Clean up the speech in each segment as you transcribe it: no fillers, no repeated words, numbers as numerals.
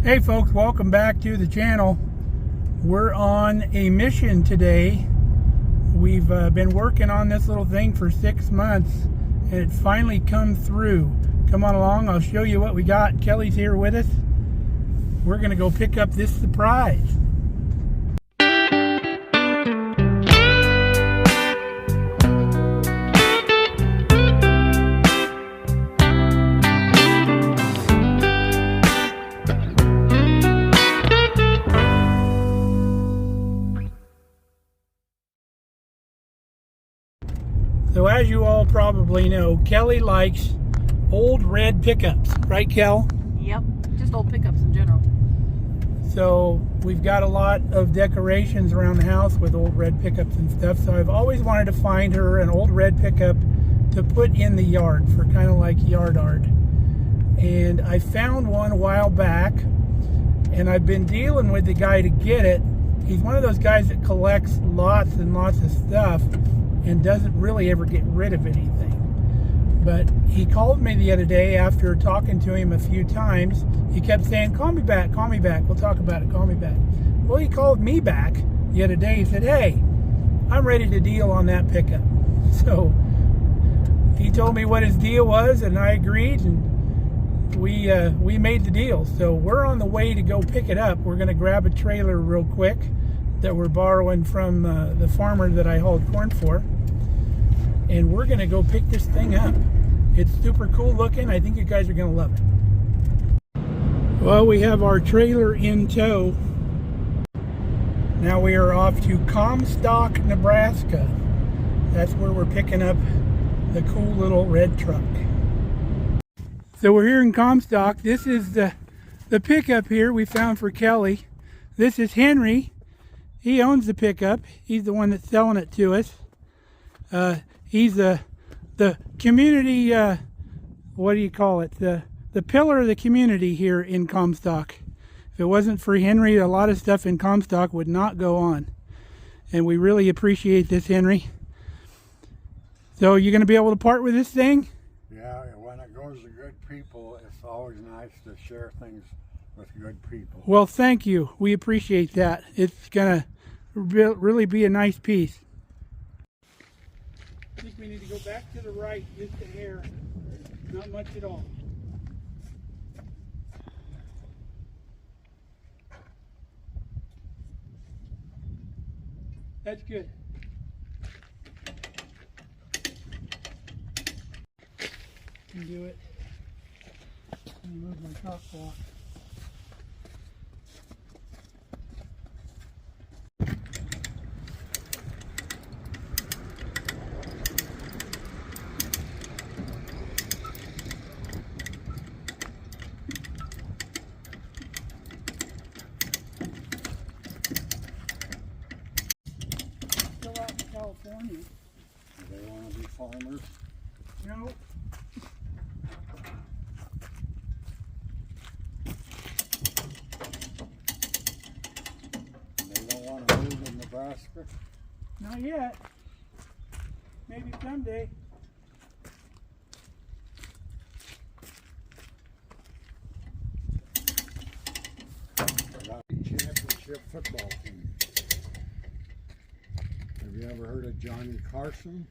Hey folks, welcome back to the channel. We're on a mission today. We've been working on this little thing for 6 months and it finally come through. Come on along, I'll show you what we got. Kelly's here with us. We're gonna go pick up this surprise. So as you all probably know, Kelly likes old red pickups, right Kel? Yep, just old pickups in general. So we've got a lot of decorations around the house with old red pickups and stuff. So I've always wanted to find her an old red pickup to put in the yard for kind of like yard art. And I found one a while back and I've been dealing with the guy to get it. He's one of those guys that collects lots and lots of stuff and doesn't really ever get rid of anything. But he called me the other day after talking to him a few times. He kept saying, call me back, we'll talk about it, call me back. Well, he called me back the other day. He said, hey, I'm ready to deal on that pickup. So he told me what his deal was and I agreed, and we made the deal. So we're on the way to go pick it up. We're gonna grab a trailer real quick that we're borrowing from the farmer that I hauled corn for, and we're gonna go pick this thing up. It's super cool looking. I think you guys are gonna love it. Well, we have our trailer in tow. Now we are off to Comstock, Nebraska. That's where we're picking up the cool little red truck. So we're here in Comstock. This is the pickup here we found for Kelly. This is Henry. He owns the pickup. He's the one that's selling it to us. He's the community, what do you call it? The pillar of the community here in Comstock. If it wasn't for Henry, a lot of stuff in Comstock would not go on. And we really appreciate this, Henry. So you're going to be able to part with this thing? Yeah, when it goes to good people, it's always nice to share things with good people. Well, thank you. We appreciate that. It's going to really be a nice piece. I think we need to go back to the right just a hair. Not much at all. That's good. Can do it. Let me move my top block. Still out in California. Do they want to be farmers? No. They don't want to move in Nebraska? Not yet. Maybe someday. Championship football team. Have you ever heard of Johnny Carson?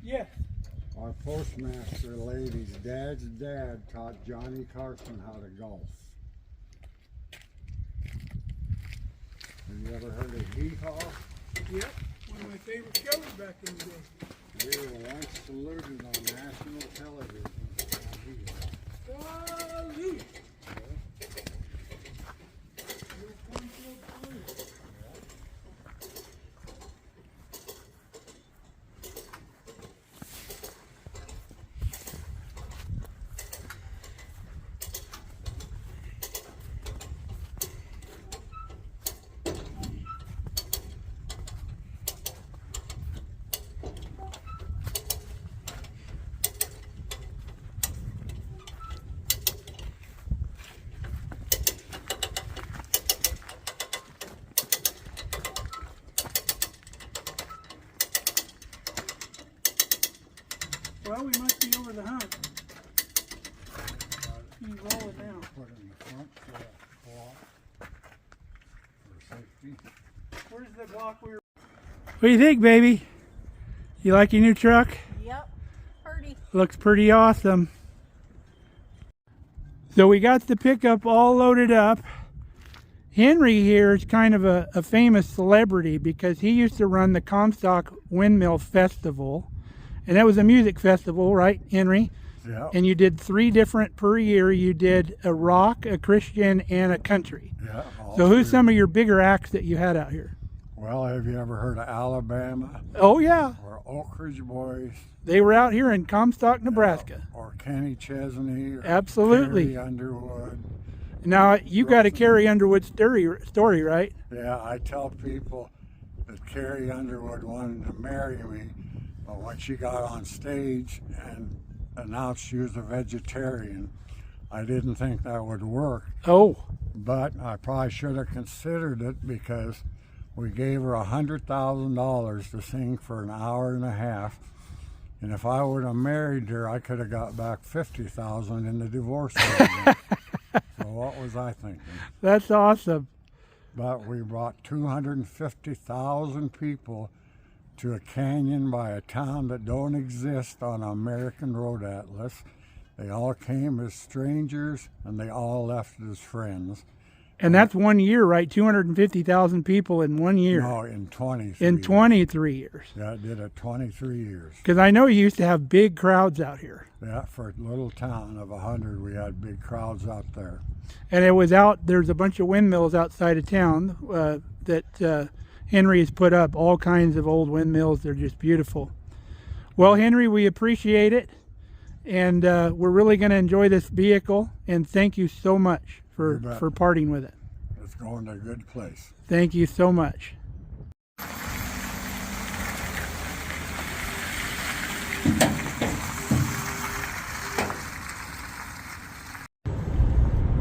Yes. Our postmaster lady's dad's dad taught Johnny Carson how to golf. Have you ever heard of Hee-Haw? Yep. One of my favorite shows back in the day. We were once saluted on national television on Hee-Haw. Hallelujah. Where's the block we were... What do you think, baby? You like your new truck? Yep. Pretty. Looks pretty awesome. So we got the pickup all loaded up. Henry here is kind of a famous celebrity because he used to run the Comstock Windmill Festival. And that was a music festival, right, Henry? Yeah. And you did 3 different per year. You did a rock, a Christian, and a country. Yeah. So who's some of your bigger acts that you had out here? Well, have you ever heard of Alabama? Oh, yeah. Or Oak Ridge Boys? They were out here in Comstock, Nebraska. Or Kenny Chesney? Or Absolutely. Carrie Underwood? Now, you got a Carrie Underwood story, right? Yeah, I tell people that Carrie Underwood wanted to marry me, but when she got on stage and announced she was a vegetarian, I didn't think that would work. Oh. But I probably should have considered it because we gave her $100,000 to sing for an hour and a half. And if I would have married her, I could have got back $50,000 in the divorce settlement. So what was I thinking? That's awesome. But we brought 250,000 people to a canyon by a town that don't exist on American Road Atlas. They all came as strangers and they all left as friends. And that's 1 year, right? 250,000 people in 1 year. No, in 23 In 23 years. Yeah, I did it 23 years. Because I know you used to have big crowds out here. Yeah, for a little town of 100, we had big crowds out there. And it was there's a bunch of windmills outside of town that Henry has put up, all kinds of old windmills. They're just beautiful. Well, Henry, we appreciate it. And we're really going to enjoy this vehicle. And thank you so much for parting with it. It's going to a good place. Thank you so much.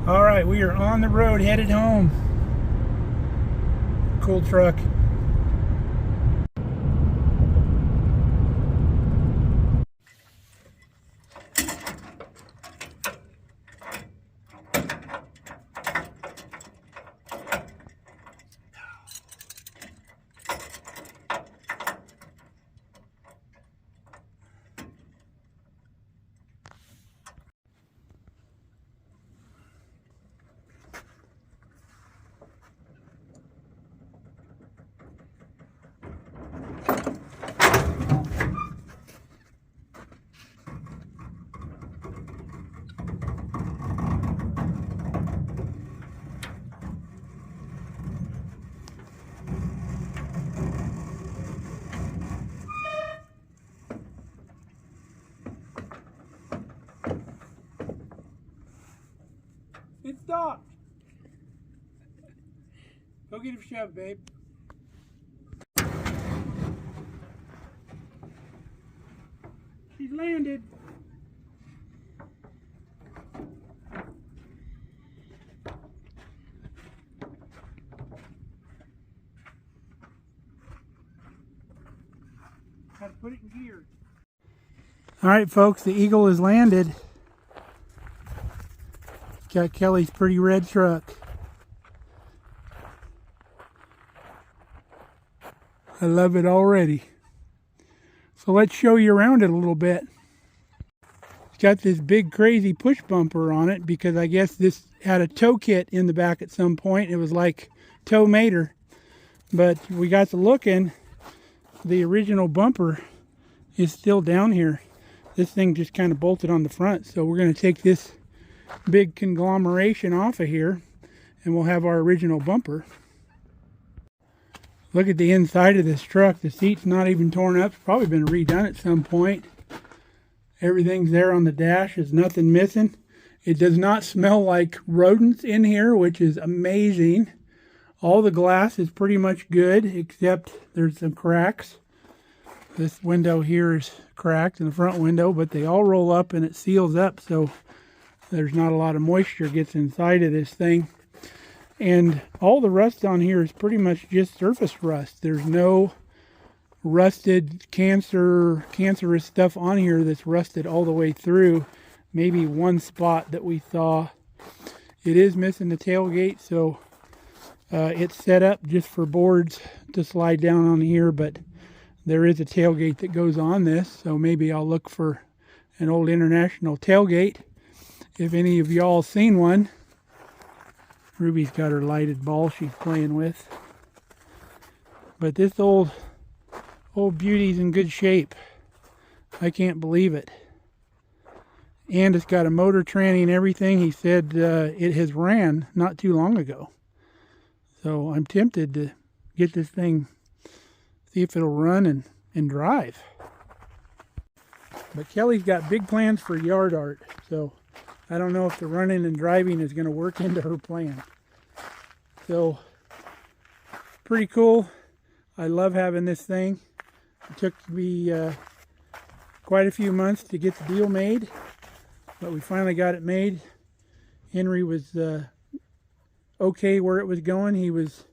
All right, we are on the road headed home. Cool truck. It stopped. Go get a shove, babe. She's landed. Got to put it in gear. All right, folks, the Eagle has landed. Got Kelly's pretty red truck. I love it already. So let's show you around it a little bit. It's got this big crazy push bumper on it because I guess this had a tow kit in the back at some point. It was like tow mater. But we got to looking. The original bumper is still down here. This thing just kind of bolted on the front. So we're going to take this big conglomeration off of here and we'll have our original bumper. Look at the inside of this truck. The seat's not even torn up. It's probably been redone at some point. Everything's there on the dash. There's nothing missing. It does not smell like rodents in here, which is amazing. All the glass is pretty much good except there's some cracks. This window here is cracked in the front window, but they all roll up and it seals up so there's not a lot of moisture gets inside of this thing. And all the rust on here is pretty much just surface rust. There's no rusted cancerous stuff on here that's rusted all the way through. Maybe one spot that we saw. It is missing the tailgate, so It's set up just for boards to slide down on here, but there is a tailgate that goes on this, so maybe I'll look for an old International tailgate. If any of y'all seen one. Ruby's got her lighted ball she's playing with. But this old beauty's in good shape. I can't believe it. And it's got a motor tranny and everything. He said it has ran not too long ago. So I'm tempted to get this thing, see if it'll run and drive. But Kelly's got big plans for yard art. So I don't know if the running and driving is going to work into her plan. So pretty cool. I love having this thing. It took me quite a few months to get the deal made, but we finally got it made. Henry was okay where it was going. He was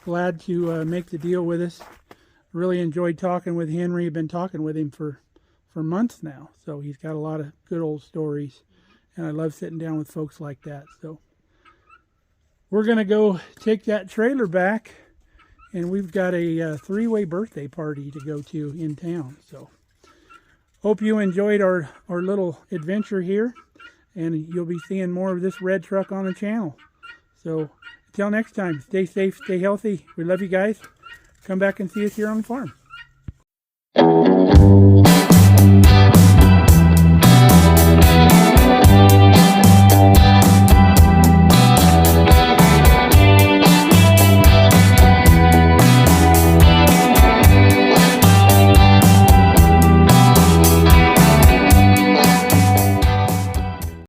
glad to make the deal with us. Really enjoyed talking with Henry. I've been talking with him for months now, so he's got a lot of good old stories, and I love sitting down with folks like that. So we're gonna go take that trailer back, and we've got a three-way birthday party to go to in town. So hope you enjoyed our little adventure here, and you'll be seeing more of this red truck on the channel. So until next time, stay safe, stay healthy. We love you guys. Come back and see us here on the farm.